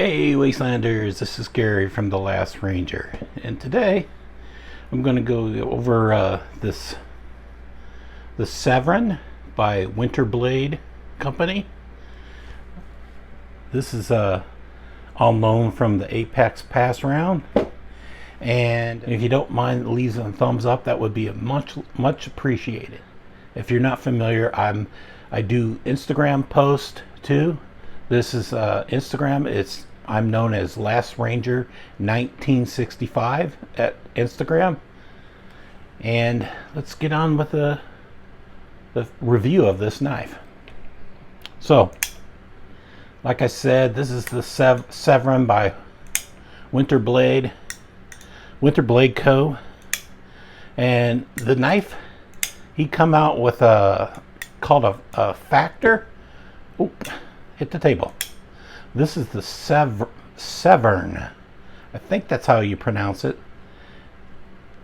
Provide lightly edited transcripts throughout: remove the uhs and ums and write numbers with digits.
Hey Wastelanders, this is Gary from The Last Ranger, and today I'm going to go over the Severn by Winterblade company. This is all known from the Apex pass round, and if you don't mind leaving a thumbs up, that would be much appreciated. If you're not familiar, I do Instagram post too. This is Instagram. I'm known as Last Ranger 1965 at Instagram. And let's get on with the review of this knife. So, like I said, this is the Severn by Winterblade Co. And the knife he come out with called a Factor. Oop, hit the table. This is the Severn. I think that's how you pronounce it.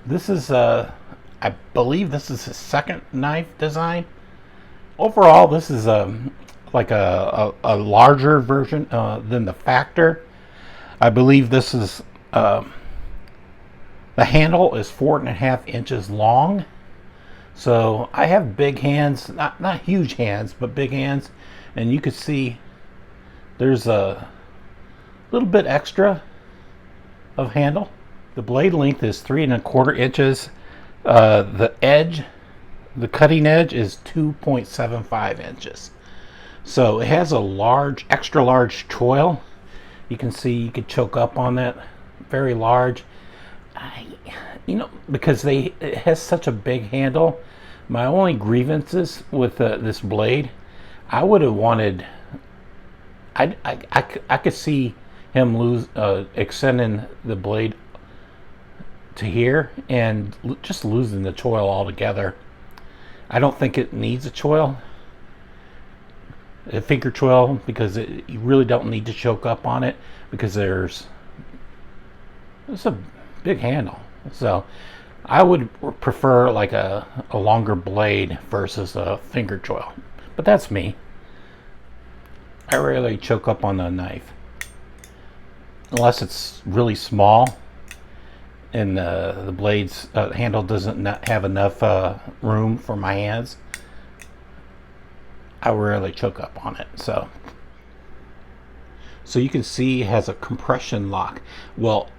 This is I believe this is his second knife design. Overall, this is like a larger version than the Factor. I believe this is the handle is 4.5 inches long. So I have big hands, not huge hands, but big hands, and you can see there's a little bit extra of handle. The blade length is 3.25 inches. The edge, the cutting edge, is 2.75 inches. So it has a extra large choil. You can see you could choke up on that. Very large. Because it has such a big handle. My only grievances with this blade, I would have wanted. I could see him extending the blade to here and just losing the choil altogether. I don't think it needs a choil, a finger choil, because you really don't need to choke up on it because it's a big handle. So I would prefer like a longer blade versus a finger choil, but that's me. I rarely choke up on the knife unless it's really small and the blade's handle doesn't have enough room for my hands. I rarely choke up on it. So you can see it has a compression lock. Well,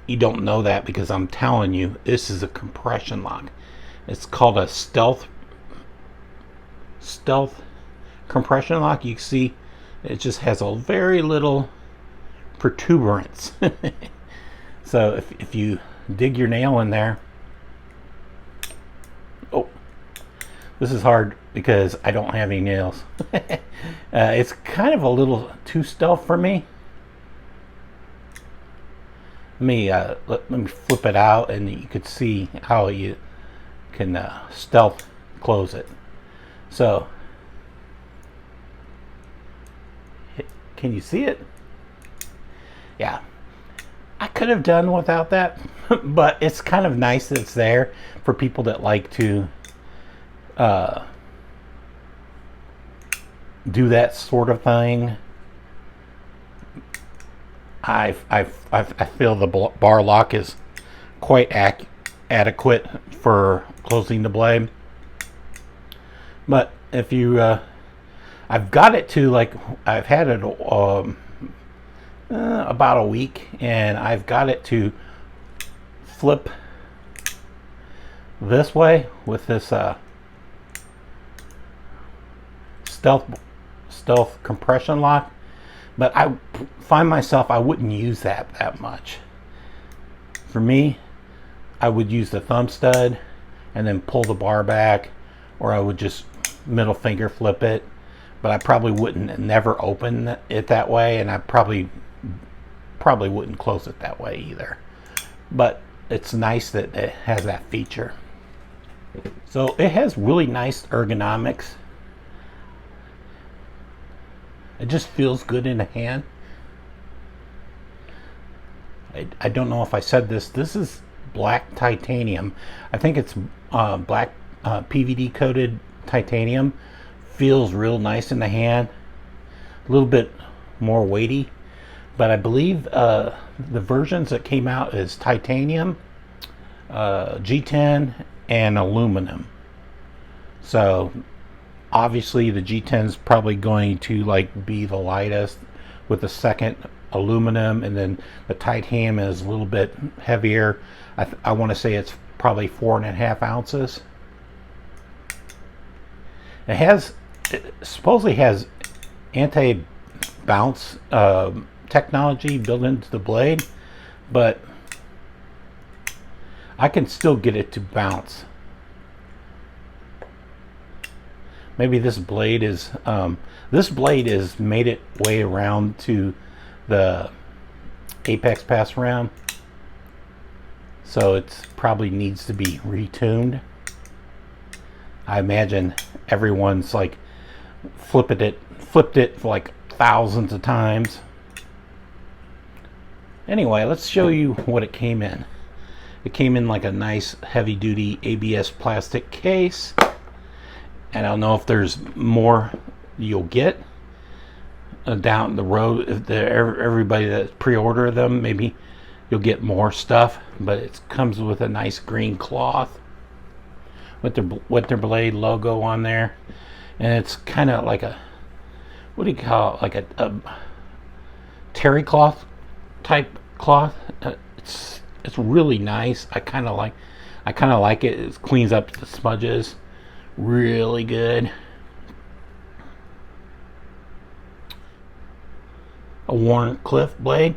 you don't know that because I'm telling you this is a compression lock. It's called a stealth compression lock. You can see it just has a very little protuberance. So if you dig your nail in there, oh, this is hard because I don't have any nails. It's kind of a little too stealth for me. Let me flip it out, and you could see how you can stealth close it. So, can you see it? Yeah, I could have done without that, but it's kind of nice that it's there for people that like to do that sort of thing. I feel the bar lock is quite adequate for closing the blade. But if you, I've got it to, like, I've had it about a week, and I've got it to flip this way with this stealth compression lock. But I find myself, I wouldn't use that much. For me, I would use the thumb stud and then pull the bar back, or I would just middle finger flip it. But I probably wouldn't never open it that way, and I probably wouldn't close it that way either. But it's nice that it has that feature. So it has really nice ergonomics. It just feels good in the hand. I don't know if I said this. This is black titanium. I think it's black PVD coated titanium. Feels real nice in the hand. A little bit more weighty. but I believe the versions that came out is titanium, G10, and aluminum. So obviously the G10 is probably going to like be the lightest, with the second aluminum, and then the titanium is a little bit heavier. I want to say it's probably 4.5 ounces. It supposedly has anti-bounce technology built into the blade, but I can still get it to bounce. Maybe this blade is made it way around to the apex pass around, so it probably needs to be retuned. I imagine everyone's like flipped it for like thousands of times. Anyway, let's show you what it came in. It came in like a nice heavy duty ABS plastic case. And I don't know if there's more you'll get down the road. If everybody that pre-ordered them, maybe you'll get more stuff. But it comes with a nice green cloth with their Winterblade logo on there, and it's kind of like a, what do you call it? Like a terry cloth type cloth. It's really nice. I kind of like it. It cleans up the smudges really good. A worn cliff blade,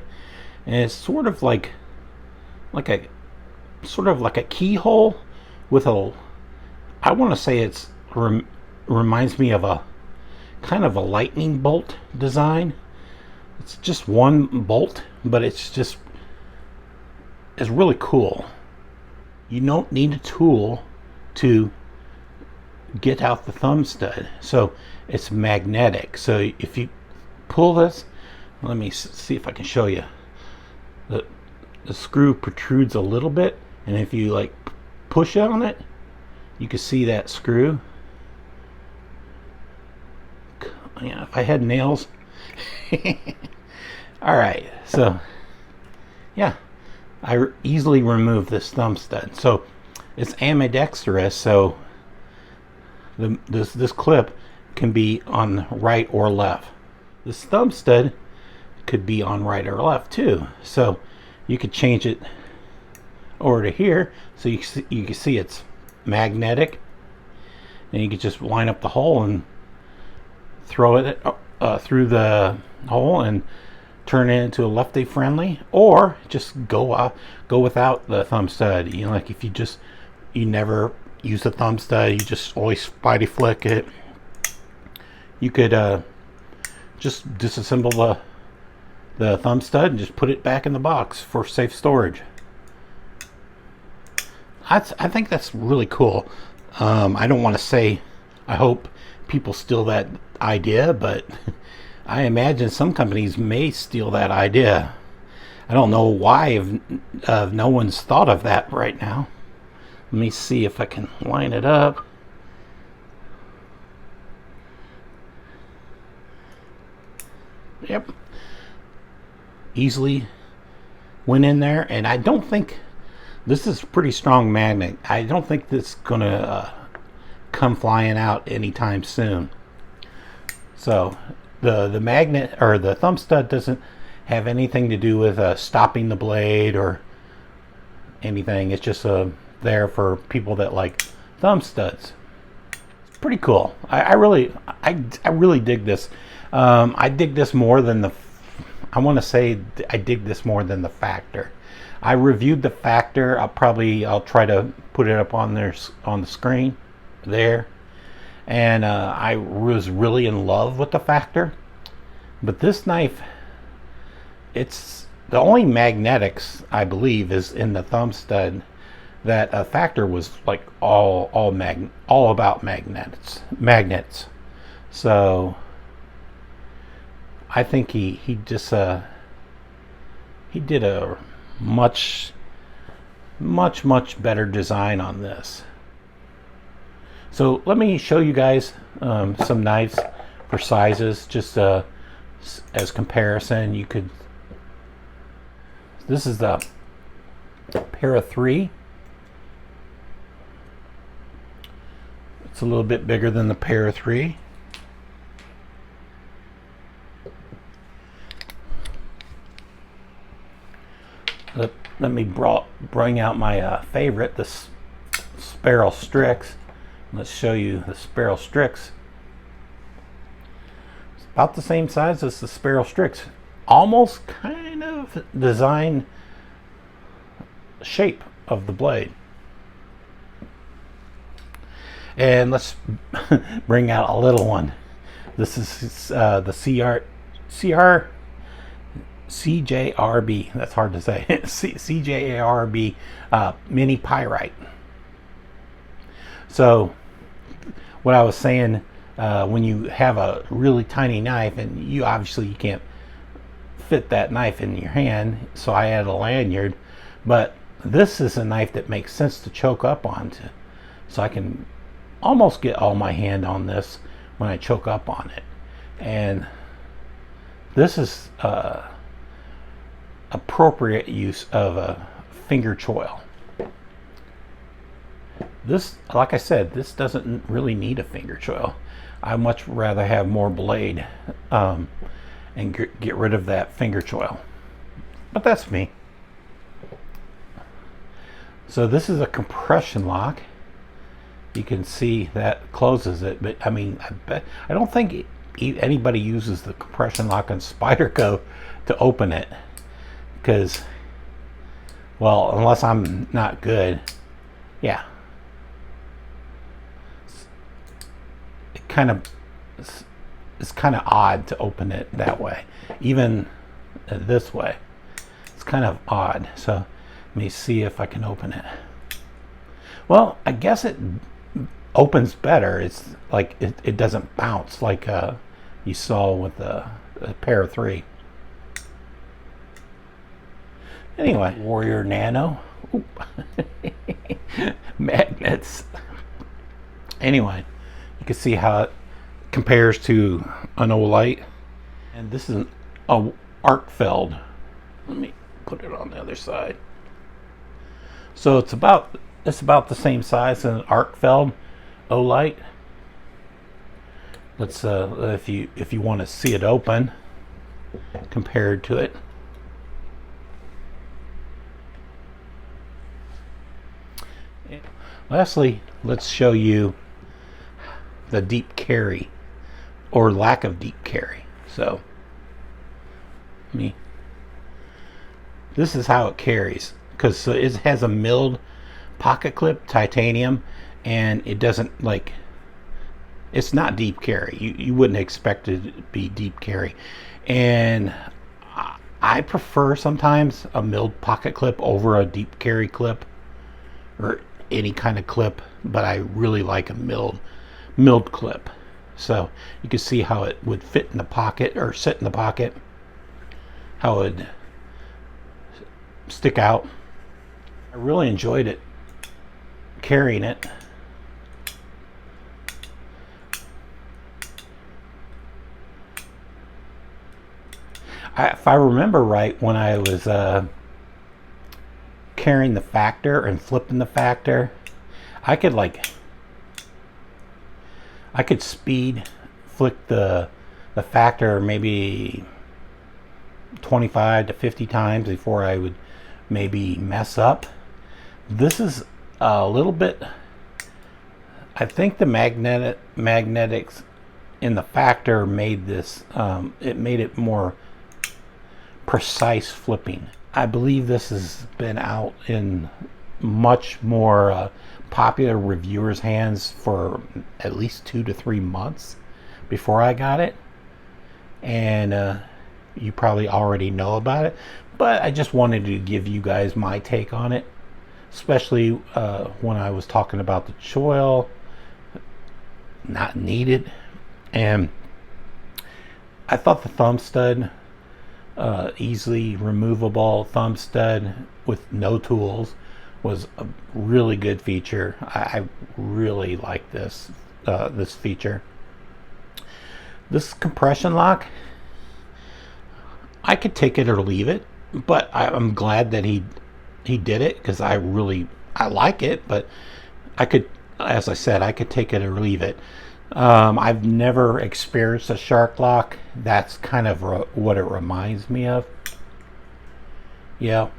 and it's sort of like a keyhole with a, I want to say it's reminds me of a kind of a lightning bolt design. It's just one bolt, but it's really cool. You don't need a tool to get out the thumb stud, so it's magnetic. So if you pull this, let me see if I can show you. The screw protrudes a little bit, and if you like push on it, you can see that screw. Yeah, if I had nails. Alright, so yeah, I easily remove this thumb stud. So it's ambidextrous, so this clip can be on right or left. This thumb stud could be on right or left too, so you could change it over to here, so you can see it's magnetic, and you could just line up the hole and throw it through the hole and turn it into a lefty friendly, or just go without the thumb stud. You know, like if you never use the thumb stud, you just always spidey flick it, you could just disassemble the thumb stud and just put it back in the box for safe storage. I think that's really cool. I don't want to say I hope people steal that idea, but I imagine some companies may steal that idea. I don't know why no one's thought of that right now. Let me see if I can line it up. Yep. Easily went in there, and I don't think this is a pretty strong magnet. I don't think this is gonna come flying out anytime soon. So the magnet or the thumb stud doesn't have anything to do with stopping the blade or anything. It's just there for people that like thumb studs. It's pretty cool. I really dig this. I dig this more than the, I want to say I dig this more than the Factor. I reviewed the Factor. I'll try to put it up on there on the screen there, and I was really in love with the Factor. But this knife, it's the only magnetics I believe is in the thumb stud. That a Factor was like all about magnets. So I think he just he did a much better design on this. So let me show you guys some knives for sizes, just as comparison. You could This is the Para 3. It's a little bit bigger than the Para 3. Let me bring out my favorite, the Sparrow Strix. Let's show you the Sparrow Strix. It's about the same size as the Sparrow Strix. Almost kind of design shape of the blade. And let's bring out a little one. This is the CJRB, that's hard to say, CJRB mini pyrite. So what I was saying, when you have a really tiny knife, and you can't fit that knife in your hand, so I added a lanyard, but this is a knife that makes sense to choke up onto, so I can almost get all my hand on this when I choke up on it. And this is appropriate use of a finger choil. This, like I said, this doesn't really need a finger choil. I much rather have more blade and get rid of that finger choil. But that's me. So this is a compression lock. You can see that closes it, but I mean, I don't think anybody uses the compression lock on Spyderco to open it, because, well, unless I'm not good, yeah. It's kind of odd to open it that way, even this way. It's kind of odd. So let me see if I can open it. Well, I guess it opens better. It's like it doesn't bounce like you saw with the Para 3. Anyway, Warrior Nano. Magnets. Anyway, you can see how it compares to an Olight. And this is an Arkfeld. Let me put it on the other side. So it's about the same size as an Arkfeld Olight. Let's if you want to see it open compared to it. Lastly, let's show you the deep carry, or lack of deep carry. So this is how it carries, because it has a milled pocket clip, titanium, and it doesn't, like, it's not deep carry. You wouldn't expect it to be deep carry. And I prefer sometimes a milled pocket clip over a deep carry clip, or any kind of clip, but I really like a milled clip. So you can see how it would fit in the pocket, or sit in the pocket, how it would stick out. I really enjoyed it, carrying it. If I remember right, when I was carrying the Factor and flipping the Factor, I could speed flick the Factor maybe 25 to 50 times before I would maybe mess up. This is a little bit, I think the magnetics in the Factor made this, it made it more precise flipping. I believe this has been out in much more popular reviewers' hands for at least 2 to 3 months before I got it, and you probably already know about it, but I just wanted to give you guys my take on it, especially when I was talking about the choil not needed. And I thought the thumb stud, easily removable thumb stud with no tools, was a really good feature. I really like this this feature. This compression lock, I could take it or leave it. but I'm glad that he did it, because I like it, but I could, as I said, I could take it or leave it. I've never experienced a shark lock. That's kind of what it reminds me of. Yeah.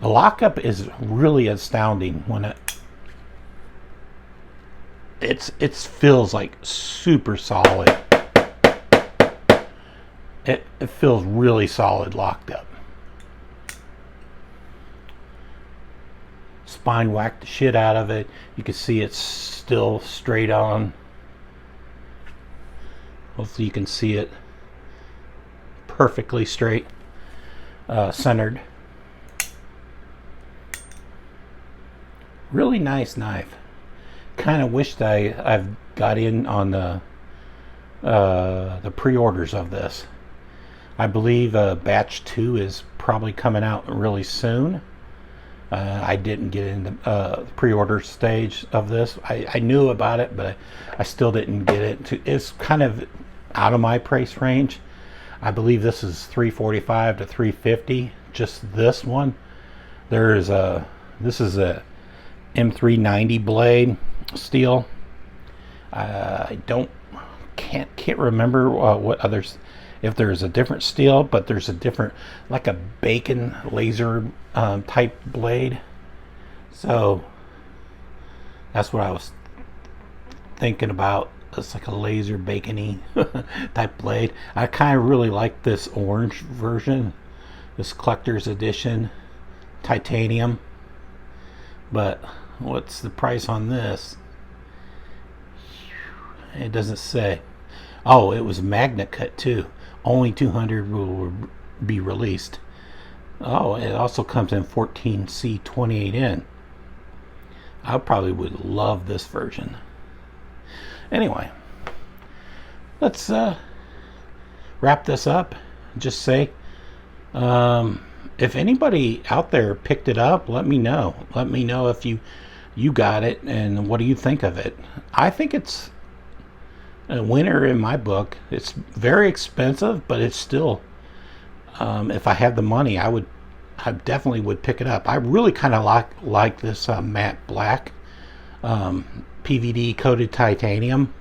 The lockup is really astounding when it feels like super solid. It feels really solid locked up. Spine whacked the shit out of it. You can see it's still straight on. Hopefully you can see it perfectly straight, centered. Really nice knife. Kind of wished I've got in on the pre-orders of this. I believe batch 2 is probably coming out really soon. I didn't get in the pre-order stage of this. I knew about it, but I still didn't get it. It's kind of out of my price range. I believe this is $345 to $350. Just this one. This is a M390 blade steel. I can't remember what others, if there's a different steel, but there's a different, like a bacon laser type blade. So that's what I was thinking about. It's like a laser bacony type blade. I kind of really like this orange version, this collector's edition titanium. But what's the price on this? It doesn't say. Oh, it was magnet cut too. Only 200 will be released. Oh, it also comes in 14C 28N. I probably would love this version. Anyway, let's wrap this up. Just say, if anybody out there picked it up, let me know. Let me know if you got it and what do you think of it. I think it's a winner in my book. It's very expensive, but it's still, if I had the money, I definitely would pick it up. I really kind of like this matte black PVD coated titanium.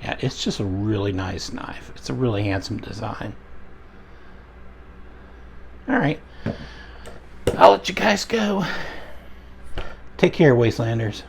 Yeah, it's just a really nice knife. It's a really handsome design. All right, I'll let you guys go. Take care, Wastelanders.